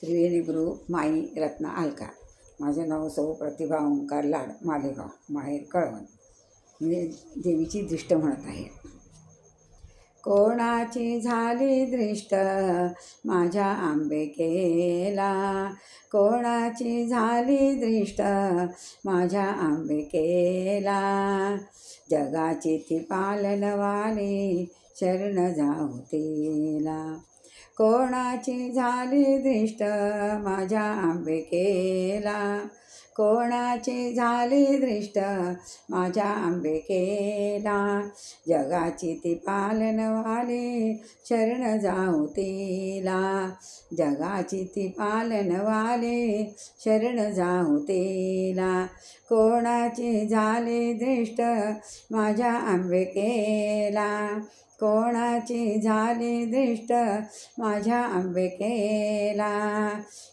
त्रिवेणी group माई रत्ना अलका। माझं नाव सौ प्रतिभा ओंकार लाड, मालेगाव, माहेर कळवण। मी देवीची दृष्ट म्हणत आहे। कोणाची झाली दृष्ट माझ्या अंबिकेला, कोणाची झाली दृष्ट माझ्या अंबिकेला, जगाची ती पालनवाली शरण जाऊ तिला। कोणाची झाली दृष्ट माझ्या अंबिकेला, कोणाची झाली दृष्ट माझ्या अंबिकेला, जगाची ती पालनवाली शरण जाऊ तिला, जगाची ती पालनवाली शरण जाऊ तिला। कोणाची झाली दृष्ट माझ्या अंबिकेला, कोणाची झाली दृष्ट माझ्या अंबिकेला,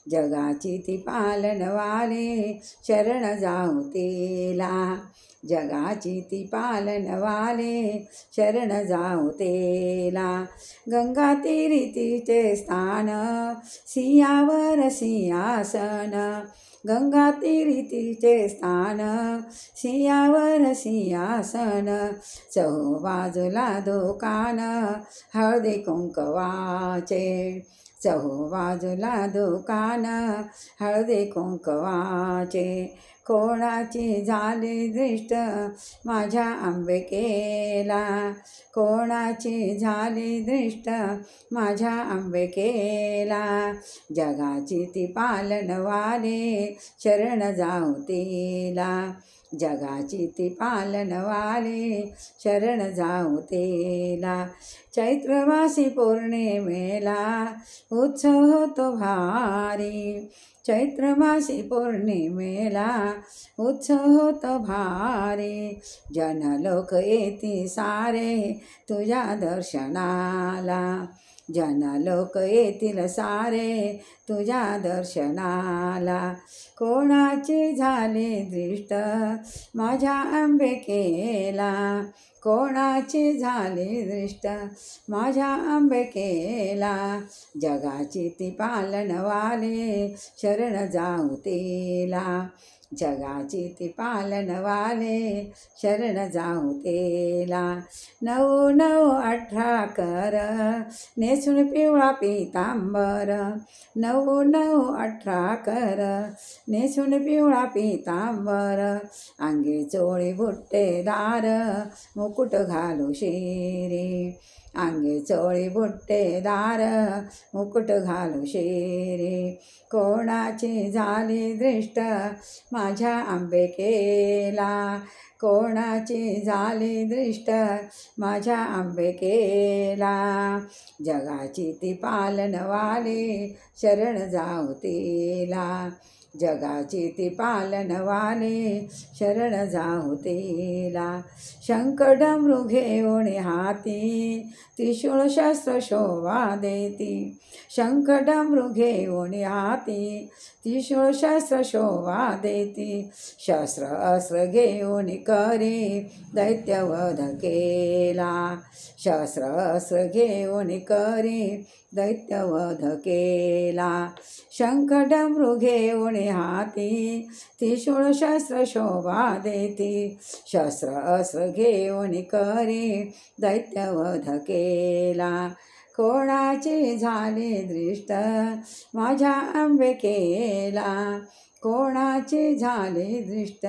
जगाची ती पालनवाली शरण जाऊ तिला, जगाची ती पालनवाली शरण जाऊ तिला। गंगा तीरी तिचे स्थान, सिंहावर सिंहासन, गंगा तीरी तिचे स्थान, सिंहावर सिंहासन, चहूबाजूला दुकान हळदी कुंकवाचे, चहूबाजूला दुकान हळदी कुंकवाचे। कोणाची झाली दृष्ट माझ्या अंबिकेला, कोणाची झाली दृष्ट माझ्या अंबिकेला, जगाची ती पालनवाली शरण जाऊ तिला, जगाची ती पालनवाली शरण जाऊ तिला। चैत्रमासी पौर्णिमेला उत्सव होतो भारी, चैत्रमासी पौर्णिमेला उत्सव होतो भारी, जनलोक येती सारे तुझ्या दर्शनाला, जनलोक येतील सारे तुझ्या दर्शनाला। कोणाची झाली दृष्ट माझ्या अंबिकेला, कोणाची झाली दृष्ट माझ्या अंबिकेला, जगाची ती पालनवाली शरण जाऊ तिला, जगाची ती पालनवाली शरण जाऊ तिला। 9-9-18 कर नेसून पिवळा पितांबर, 9-9-18 कर नेसून पिवळा पितांबर, अंगी चोळी बुट्टेदार मुकुट घालू शिरी, अंगी चोळी बुट्टेदार मुकुट घालू शिरी। कोणाची झाली दृष्ट माझ्या अंबिकेला, कोणाची झाली दृष्ट माझ्या अंबिकेला, जगाची ती पालनवाली शरण जाऊ तिला, जगाची ती पालनवाली शरण जाऊ तिला। शंख डमरू घेऊन हाती त्रिशूळ शस्त्र शोभा देती, शंख डमरू घेऊन हाती त्रिशूळ शस्त्र शोभा देती, शस्त्र अस्त्र घेऊन करी दैत्यवध केला, शस्त्र अस्त्र घेऊन करी दैत्यवध केला। शंख डमरू घेऊन हाती त्रिशूळ शस्त्र शोभा देती, शस्त्र अस्त्र घेऊन करी दैत्यवध केला। कोणाची झाली दृष्ट माझ्या अंबिकेला, कोणाची झाली दृष्ट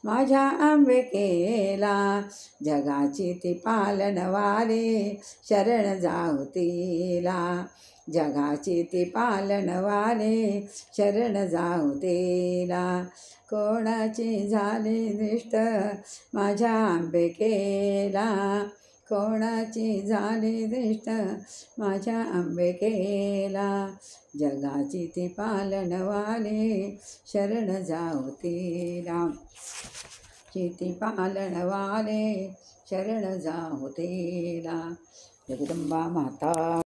माझ्या अंबिकेला, जगाची ती पालनवाली शरण जाऊ तिला, जगाची ती पालनवाली शरण जाऊ तिला। कोणाची झाली दृष्ट माझ्या अंबिकेला, कोणाची झाली दृष्ट माझ्या अंबिकेला, जगाची ती पालनवाली शरण जाऊ तिला, ती पालनवाली शरण जाऊ तिला। जगदंबा माता।